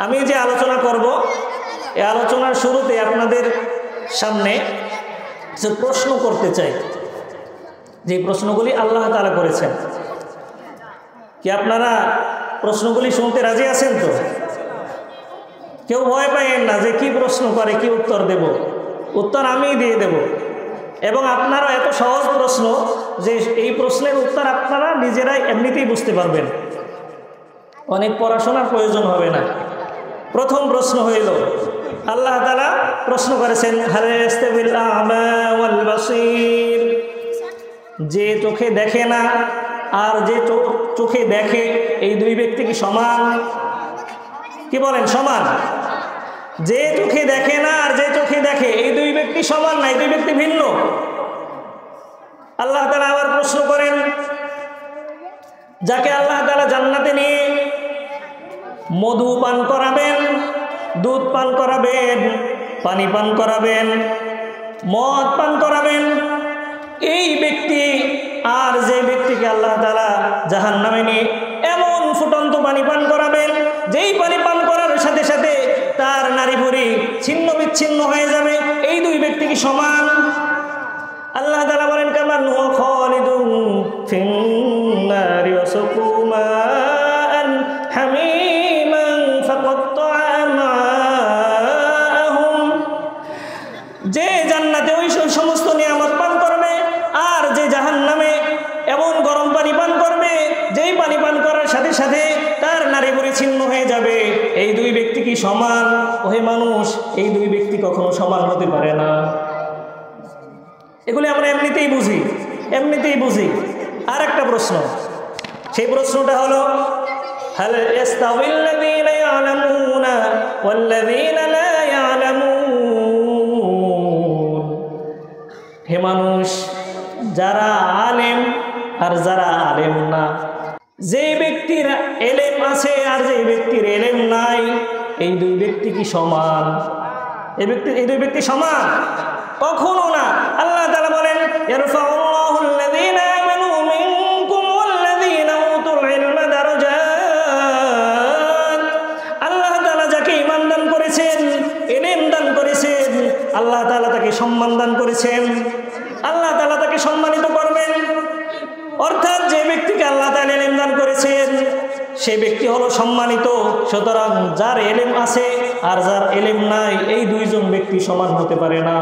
আমি যে আলোচনা করব এই আলোচনার শুরুতে আপনাদের সামনে যে প্রশ্ন করতে চাই, যে প্রশ্নগুলি আল্লাহ তাআলা করেছেন, কি আপনারা প্রশ্নগুলি শুনতে রাজি আছেন? তো কেউ ভয় পাইয়েন না যে কি প্রশ্ন করে কি উত্তর দেব, উত্তর আমিই দিয়ে দেব। এবং আপনারা এত সহজ প্রশ্ন যে এই প্রশ্নের উত্তর আপনারা নিজেরাই এমনিতেই বুঝতে পারবেন, অনেক পড়াশোনার প্রয়োজন হবে না। প্রথম প্রশ্ন হইল, আল্লাহ তাআলা প্রশ্ন করেছেন, হাল ইয়াস্তাবিল আ'মা ওয়াল বাসীর, যে চোখে দেখে না আর যে চোখে দেখে এই দুই ব্যক্তি কি সমান? কি বলেন, সমান? যে চোখে দেখে না আর যে চোখে দেখে এই দুই ব্যক্তি সমান না, এই দুই ব্যক্তি ভিন্ন। আল্লাহ তাআলা আবার প্রশ্ন করেন, যাকে আল্লাহ তাআলা জান্নাতে নিয়ে মধু পান করাবেন, দুধ পান করাবেন, পানি পান করাবেন, মদ পান করাবেন, এই ব্যক্তি আর যে ব্যক্তিকে আল্লাহ তাআলা জাহান্নামে নিয়ে এমন ফুটন্ত পানি পান করাবেন, যেই পানি পান করার সাথে সাথে তার নারী ভুঁড়ি ছিন্ন বিচ্ছিন্ন হয়ে যাবে, এই দুই ব্যক্তি কি সমান? আল্লাহ তাআলা বলেন, কামান হুয়া খালিদুন ফিন নারি ওয়াসাকু মাআন হামিমান ফাকাত্তাআ মাআহুম, যে জান্নাতে ওই সমস্ত নিয়ামত পান করবে আর যে জাহান্নামে এমন গরম পানি পান করবে, যেই পানি পান করার সাথে সাথে তার নারী ভুঁড়ি ছিন্ন হয়ে যাবে, এই দুই ব্যক্তি কি সমান? ওহে মানুষ, এই দুই ব্যক্তি কখনো সমান হতে পারে না। এগুলি আমরা এমনিতেই বুঝি, এমনিতেই বুঝি। আর একটা প্রশ্ন, সেই প্রশ্নটা হলো, হাল ইয়াস্তাবিল্লাযীনা ইয়া'লামুনা ওয়াল্লাযীনা লা ইয়া'লামুন, হে মানুষ, যারা আলেম আর যারা আলেম না, যে ব্যক্তির এলেম আছে আর যে ব্যক্তির এলেম নাই, এই দুই ব্যক্তি কি সমান? এই দুই ব্যক্তি সমান? কখনো না। আল্লাহ তাআলা বলেন, ইয়ারফাউল্লাহু আল্লাযীনা আমানু মিনকুম ওয়াল্লাযীনা উতুল ইলমা দারাজাত, আল্লাহ তাআলা যাকে ঈমান দান করেছেন, ইলম দান করেছেন, আল্লাহ তাআলা তাকে সম্মান দান করেছেন, আল্লাহ তাআলা তাকে সম্মানিত করবেন। অর্থাৎ যে ব্যক্তিকে আল্লাহ তাআলা ইলম দান করেছেন সেই ব্যক্তি হলো সম্মানিত। সুতরাং যার ইলম আছে আর যার ইলম নাই, এই দুইজন ব্যক্তি সমান হতে পারে না।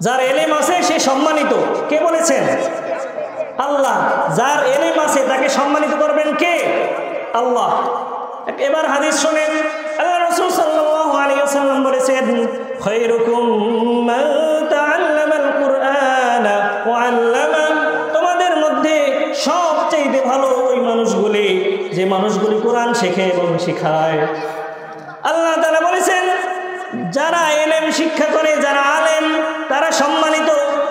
যার ইলম আছে সে সম্মানিত, কে বলেছেন? আল্লাহ। যার ইলম আছে তাকে সম্মানিত করবেন কে? আল্লাহ। এবার হাদিস শুনেন, আল্লাহ রাসূল সাল্লাল্লাহু আলাইহি ওয়াসাল্লাম বলেছেন, খায়রুকুম মান তাআল্লামাল কুরআনা ওয়া আল্লামা, তোমাদের মধ্যে সবচেয়ে ভালো ওই মানুষগুলি যে মানুষগুলি কোরআন শেখে এবং শেখায়। আল্লাহ তাআলা বলেছেন, যারা ইলম শিক্ষা করে, যারা আলেম, তারা সম্মানিত।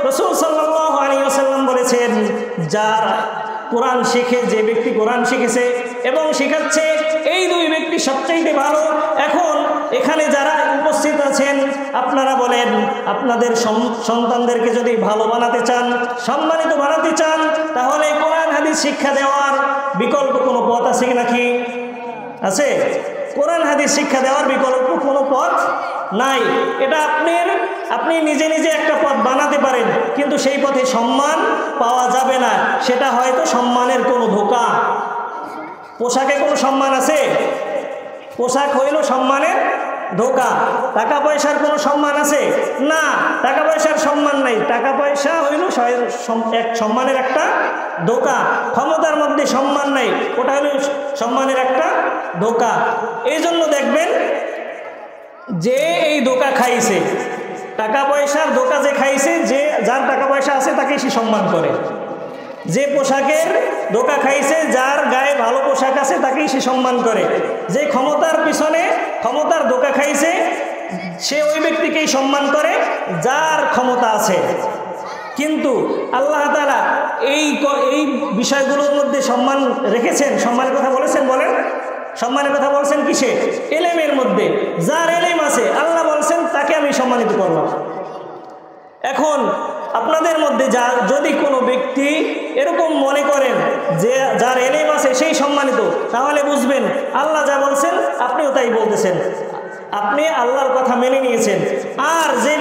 রাসূল সাল্লাল্লাহু আলাইহি ওয়াসাল্লাম বলেছেন, যার কোরআন শেখে, যে ব্যক্তি কোরআন শিখেছে এবং শেখাচ্ছে, এই দুই ব্যক্তি সবচেয়ে ভালো। এখন এখানে যারা উপস্থিত আছেন, আপনারা বলেন, আপনাদের সন্তানদেরকে যদি ভালো বানাতে চান, সম্মানিত বানাতে চান, তাহলে কোরআন হাদিস শিক্ষা দেওয়ার বিকল্প কোনো পথ আছে নাকি? আছে? কোরআন হাদিস শিক্ষা দেওয়ার বিকল্প কোনো পথ নাই। এটা আপনি নিজে নিজে একটা পথ বানাতে পারেন, কিন্তু সেই পথে সম্মান পাওয়া যাবে না। সেটা হয়তো সম্মানের কোনো ধোঁকা। পোশাকে কোনো সম্মান আছে? পোশাক হইল সম্মানের ধোঁকা। টাকা পয়সার কোনো সম্মান আছে? না, টাকা পয়সার সম্মান নাই। টাকা পয়সা হইল এক সম্মানের একটা ধোঁকা। ক্ষমতার মধ্যে সম্মান নাই, ওটা হইল সম্মানের একটা ধোঁকা। এই জন্য দেখবেন যে এই ধোঁকা খাইছে, টাকা পয়সার ধোঁকা যে খাইছে, যে যার টাকা পয়সা আছে তাকে সে সম্মান করে। যে পোশাকের ধোঁকা খাইছে, যার গায়ে ভালো পোশাক আছে তাকেই সে সম্মান করে। যে ক্ষমতার পিছনে ক্ষমতার ধোঁকা খাইছে, সে ওই ব্যক্তিকেই সম্মান করে যার ক্ষমতা আছে। কিন্তু আল্লাহ তাআলা এই বিষয়গুলোর মধ্যে সম্মান রেখেছেন, সম্মানের কথা বলেছেন। বলেন, সম্মানের কথা বলছেন কিসে? ইলমের মধ্যে। যার ইলম আছে, আল্লাহ বলছেন তাকে আমি সম্মানিত করলাম। এখন আপনাদের মধ্যে যদি কোনো ব্যক্তি এরকম মনে করেন যে যার ইলম আছে সেই সম্মানিত, তাহলে বুঝবেন আল্লাহ যা বলছেন তাই বলতেছেন, আপনি আল্লাহর কথা মেনে নিয়েছেন। আর যে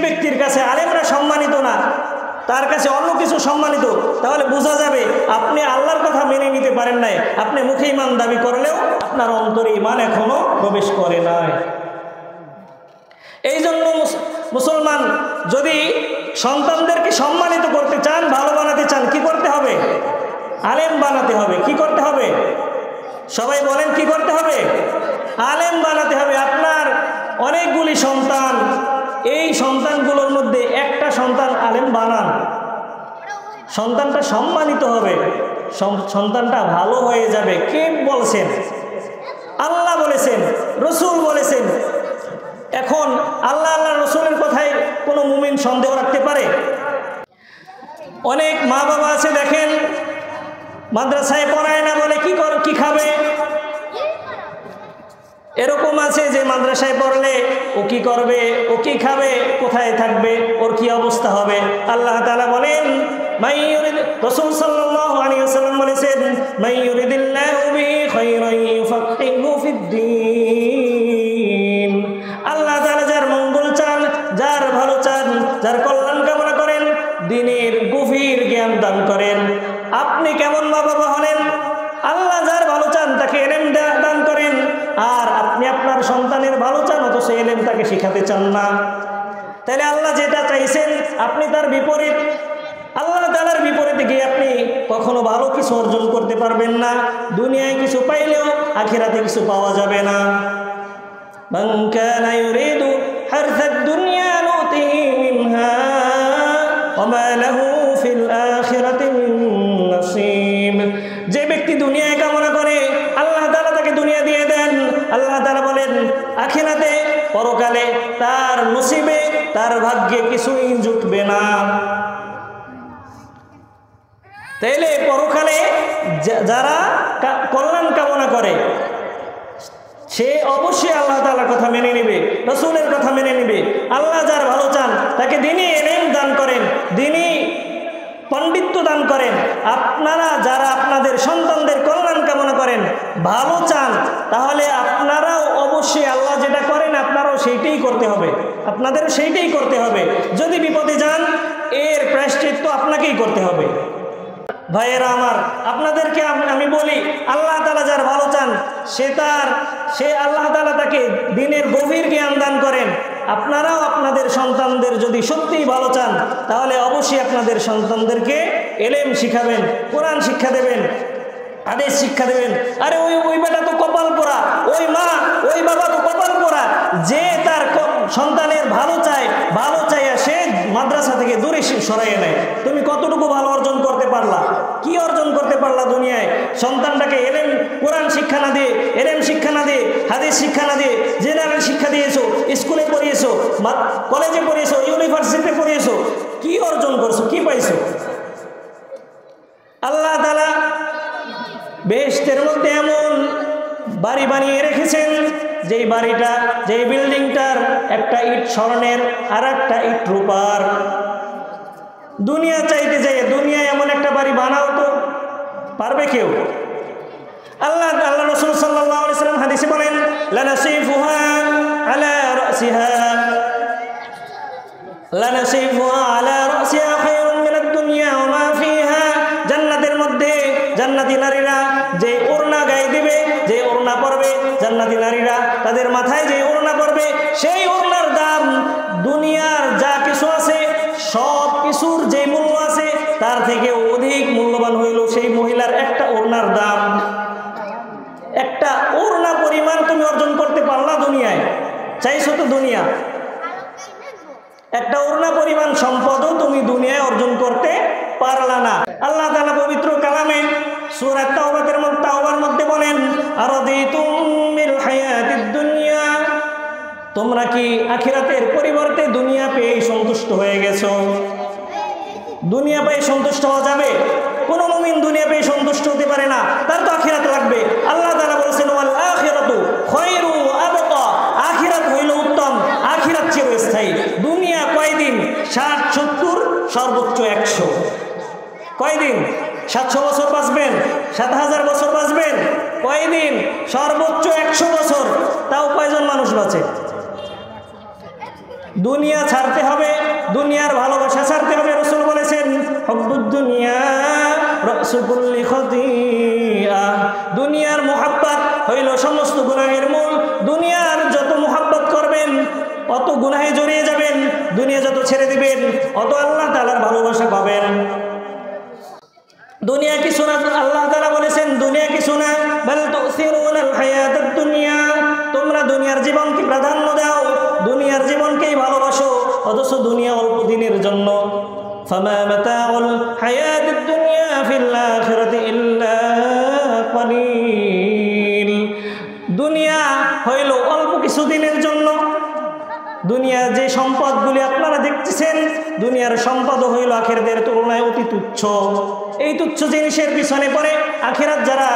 ব্যক্তির কাছে আলেমরা সম্মানিত না, তার কাছে অন্য কিছু সম্মানিত, তাহলে বোঝা যাবে আপনি আল্লাহর কথা মেনে নিতে পারেন নাই। আপনি মুখে ঈমান দাবি করলেও আপনার অন্তরে ঈমান এখনো প্রবেশ করে নাই। এই জন্য মুসলমান যদি সন্তানদেরকে সম্মানিত করতে চান, ভালো বানাতে চান, কি করতে হবে? আলেম বানাতে হবে। কি করতে হবে? সবাই বলেন, কি করতে হবে? আলেম বানাতে হবে। আপনার অনেকগুলি সন্তান, এই সন্তানগুলোর মধ্যে একটা সন্তান আলেম বানান, সন্তানটা সম্মানিত হবে, সন্তানটা ভালো হয়ে যাবে। কে বলছেন? আল্লাহ বলেছেন, রসুল বলেছেন। এখন আল্লাহ রসুলের কথায় কোনো মুমিন সন্দেহ রাখতে পারে? অনেক মা বাবা আছে, দেখেন মাদ্রাসায় পড়ায় না বলে কি খাবে। এরকম আছে যে মাদ্রাসায় পড়লে ও কি করবে, ও কি খাবে, কোথায় থাকবে, ওর কি অবস্থা হবে। আল্লাহ তাআলা বলেন, রাসূল সাল্লাল্লাহু আলাইহি ওয়াসাল্লাম বলেছেন, মাইয়ুরিদিল্লাহু বিহি খায়রান ইউফাক্কিহু ফিদ্দীন। আল্লাহ তাআলা যার মঙ্গল চান, যার ভালো চান, যার কল্যাণ কামনা করেন, দ্বীনের গভীর জ্ঞান দান করেন। আপনি কেমন মা বাবা হলেন? আল্লাহ যার ভালো চান তাকে ইলম দান করেন, আর আপনি আপনার সন্তানের ভালো চান, অথচ ইলম তাকে শিখাতে চান না। তাহলে আল্লাহ যেটা চাইছেন আপনি তার বিপরীত। আল্লাহ তাআলার বিপরীতে গিয়ে আপনি কখনো ভালো কিছু অর্জন করতে পারবেন না। দুনিয়ায় কিছু পাইলেও আখিরাতে কিছু পাওয়া যাবে না। মান কানা ইউরিদু হারসাদ দুনিয়া নুতিহি মিনহা ওয়া মা লাহু ফিল আখিরাতি মিন নসীব। যে ব্যক্তি দুনিয়ায় কামনা করে আল্লাহ তাআলা তাকে দুনিয়া দিয়ে দেন। আল্লাহ তাআলা বলেন, আখিরাতে পরকালে তার নসিবে, তার ভাগ্যে কিছুই জুটবে না। তাইলে পরকালে যারা কল্যাণ কামনা করে সে অবশ্যই আল্লাহ তাআলার কথা মেনে নেবে, রাসূলের কথা মেনে নেবে। আল্লাহ যার ভালো চান তাকে দ্বীনি ইলম দান করেন, দ্বীনি পণ্ডিত্য দান করেন। আপনারা যারা আপনাদের সন্তানদের কল্যাণ কামনা করেন, ভালো চান, তাহলে আপনারাও অবশ্যই আল্লাহ যেটা করেন আপনারাও সেইটাই করতে হবে, আপনাদেরও সেইটাই করতে হবে। যদি বিপদে যান এর প্রায়শ্চিত্ত আপনাকেই করতে হবে। ভাইয়েরা আমার, আপনাদেরকে আমি বলি, আল্লাহ তাআলা যার ভালো চান সে আল্লাহ তাআলা তাকে দ্বীনের গভীর জ্ঞান দান করেন। আপনারাও আপনাদের সন্তানদের যদি সত্যিই ভালো চান তাহলে অবশ্যই আপনাদের সন্তানদেরকে ইলম শিখাবেন, কোরআন শিক্ষা দেবেন, হাদিস শিক্ষা দেবেন। আরে ওই বেটা তো কপাল পোড়া, ওই মা ওই বাবা তো কপাল পোড়া, যে তার সন্তানের ভালো চাইয়া সে মাদ্রাসা থেকে দূরে সরাইয়ে নেয়। তুমি কতটুকু ভালো অর্জন করতে পারলা? কি অর্জন করতে পারলা দুনিয়ায়? সন্তানটাকে ইলম কোরআন শিক্ষা না দিয়ে, ইলম শিক্ষা না দিয়ে, হাদিস শিক্ষা না দিয়ে, জেনারেল শিক্ষা দিয়েছো, স্কুলে পড়িয়েছো, কলেজে পড়িয়েছো, ইউনিভার্সিটিতে পড়িয়েছো, কি অর্জন করছো, কি পাইছো? আল্লাহ তাআলা বেহেশতের মধ্যে এমন বাড়ি বানিয়ে রেখেছেন, যেই বাড়িটা, যেই বিল্ডিংটার একটা ইট স্বর্ণের আর একটা ইট রূপার। দুনিয়া চাইতে যাই, দুনিয়ায় এমন একটা বাড়ি বানাও তো পারবে কেউ? আল্লাহ রাসূল সাল্লাল্লাহু আলাইহি ওয়াসাল্লাম হাদিসে বলেন, লানাসিফুহা আলা রাসিহা খায়রুম মিনাদ দুনিয়া ওয়া মা ফিহা। জান্নাতের মধ্যে জান্নাতি নারীরা যে ওড়না গায়ে দিবে, যে ওড়না পরবে, জান্নাতি নারীরা তাদের মাথায় যে ওড়না পরবে, সেই ওড়নার দাম দুনিয়ার যা কিছু আছে সব কিছুর যে মূল্য আছে তার থেকে অধিক মূল্যবান হইল সেই মহিলার একটা ওড়নার দাম। একটা ওড়না পরিমাণ তুমি অর্জন করতে পারলা দুনিয়ায়, চাইছো তো দুনিয়া। একটা ওড়না পরিমাণ সম্পদও তুমি দুনিয়ায় অর্জন করতে পারলা না। আল্লাহ তাআলা পবিত্র কালামে সূরা তাওবার মধ্যে বলেন, আরাদিতুম বিল হায়াতিদ দুনিয়া, তোমরা কি আখিরাতের পরিবর্তে দুনিয়া পেয়ে সন্তুষ্ট হয়ে গেছো? দুনিয়া পেয়ে সন্তুষ্ট হওয়া যাবে? কোন মুমিন দুনিয়া পেয়ে সন্তুষ্ট হতে পারে না, তার তো আখিরাত লাগবে। আল্লাহ তাআলা বলেছেন, ওয়াল আখিরাতু খায়রু আবকা, আখিরাত হইল উত্তম, আখিরাত চিরস্থায়ী। দুনিয়া কয়দিন? 60, 70, সর্বোচ্চ 100। কয়দিন? 700 বছর বাঁচবেন? 7000 বছর বাঁচবেন? কয়দিন? সর্বোচ্চ 100 বছর। তাও কয়জন মানুষ বাঁচে? দুনিয়া ছাড়তে হবে, দুনিয়ার ভালোবাসা ছাড়তে হবে। রাসূল বলেছেন হুব্বুদ দুনিয়া রাসু কুল্লি খতিআ, দুনিয়ার মুহাব্বত হইল সমস্ত গুনাহের মূল। দুনিয়ার যত মুহাব্বত করবেন অত গুনাহে জড়িয়ে যাবেন, দুনিয়া যত ছেড়ে দিবেন অত আল্লাহ তাআলার ভালোবাসা পাবেন। দুনিয়া কিছু না, আল্লাহ তাআলা বলেছেন দুনিয়া কিছু না, বাল তুসিরুনাল হায়াতাদ দুনিয়া, তোমরা দুনিয়ার জীবনকে প্রাধান্য দাও, দুনিয়ার জীবনকেই ভালোবাসো, অথচ দুনিয়া অল্প দিনের জন্য। ফামা মাতাউল হায়াতিদ দুনিয়া ফিল আখিরাতি ইল্লা কলিল, দুনিয়া হইল অল্প কিছু দিনের জন্য। দুনিয়ার যে সম্পদগুলি আপনারা দেখতেছেন, দুনিয়ার সম্পদ হইল আখিরাতের তুলনায় অতি তুচ্ছ। এই তুচ্ছ জিনিসের পিছনে পড়ে আখিরাত যারা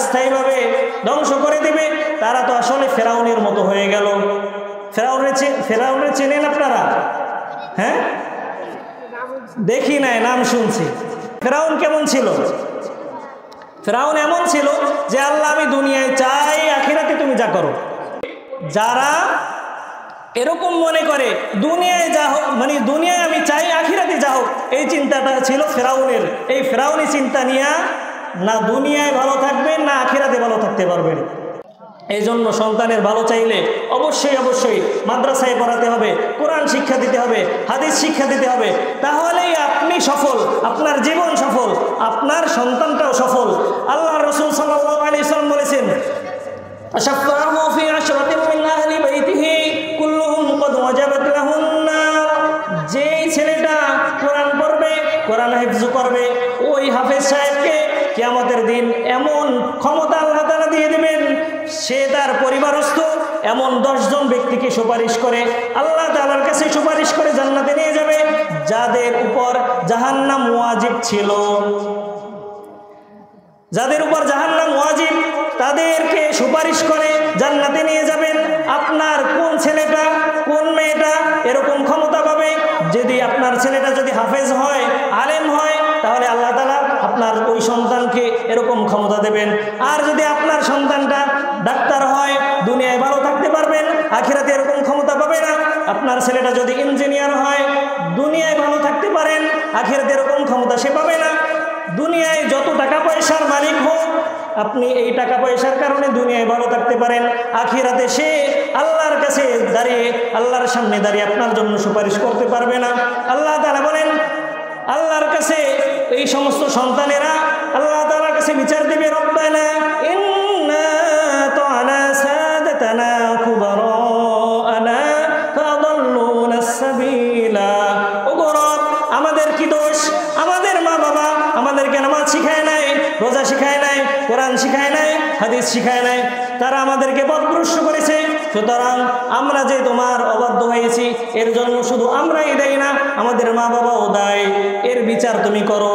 স্থায়ীভাবে ধ্বংস করে দিবে, তারা তো আসলে ফেরাউনের মতো হয়ে গেল। ফেরাউনের চেনেন আপনারা? হ্যাঁ, দেখি নাই, নাম শুনছি। ফেরাউন কেমন ছিল? ফেরাউন এমন ছিল যে আল্লাহ আমি দুনিয়ায় চাই, আখিরাতে তুমি যা করো। যারা এরকম মনে করে দুনিয়ায় যা হোক, মানে দুনিয়ায় আমি চাই আখিরাতে যা হোক, এই চিন্তাটা ছিল ফেরাউনের। এই ফেরাউনি চিন্তা নিয়ে না দুনিয়ায় ভালো থাকবেন না আখিরাতে ভালো থাকতে পারবেন। এই জন্য সন্তানের ভালো চাইলে অবশ্যই অবশ্যই মাদ্রাসায় পড়াতে হবে, কোরআন শিক্ষা দিতে হবে, হাদিস শিক্ষা দিতে হবে। তাহলেই আপনি সফল, আপনার জীবন সফল, আপনার সন্তানটাও সফল। আল্লাহ রাসূল সাল্লাল্লাহু আলাইহি ওয়াসাল্লাম বলেছেন আশফাহু ফি আশরাতিন মিন আহলি বাইতিহি কুল্লুহুম ক্বাদ ওয়াজাবাত লাহুন নার, যেই ছেলেটা কোরআন পড়বে, কোরআন হিফজ করবে, ওই হাফেজ সাহেবকে কিয়ামতের দিন এমন ক্ষমতা আল্লাহ তাআলা দিয়ে দিবেন, সে তার পরিবারস্থ এমন 10 জন ব্যক্তিকে সুপারিশ করে আল্লাহ তাআলার কাছে সুপারিশ করে জান্নাতে নিয়ে যাবে, যাদের উপর জাহান্নাম ওয়াজিব ছিল। যাদের উপর জাহান্নাম ওয়াজিব তাদেরকে সুপারিশ করে জান্নাতে নিয়ে যাবেন। আপনার কোন ছেলেটা কোন মেয়েটা এরকম ক্ষমতা পাবে? যদি আপনার ছেলেটা যদি হাফেজ হয়, আলেম হয়, তাহলে আল্লাহ তাআলা আপনার ওই সন্তানকে এরকম ক্ষমতা দেবেন। আর যদি আপনার সন্তানটা ডাক্তার হয়, দুনিয়ায় ভালো থাকতে পারবেন, আখিরাতে এরকম ক্ষমতা পাবে না। আপনার ছেলেটা যদি ইঞ্জিনিয়ার হয়, দুনিয়ায় ভালো থাকতে পারেন, আখিরাতে এরকম ক্ষমতা সে পাবে না। দুনিয়ায় যত টাকা পয়সার মালিক হোক, আপনি এই টাকা পয়সার কারণে দুনিয়ায় ভালো থাকতে পারেন, আখিরাতে সে আল্লাহর কাছে দাঁড়িয়ে, আল্লাহর সামনে দাঁড়িয়ে আপনার জন্য সুপারিশ করতে পারবে না। আল্লাহ তাআলা বলেন আল্লাহর কাছে এই সমস্ত সন্তানেরা আল্লাহ তাআলার কাছে বিচার দিবে, রব্বানা ইন্না তা'না সাদাতানা কুবারানা ফাদাল্লুনা সাবিলা, ওগো রব আমাদের কি দোষ? আমাদের মা বাবা আমাদেরকে নামাজ শিখায় নাই, রোজা শিখায় নাই, কোরআন শিখায় নাই, হাদিস শিখায় নাই, তারা আমাদেরকে পথভ্রষ্ট করেছে। সুতরাং আমরা যে তোমার অবাধ্য হয়েছি, এর জন্য শুধু আমরাই দায়ী না, আমাদের মা বাবাও দায়ী। এর বিচার তুমি করো।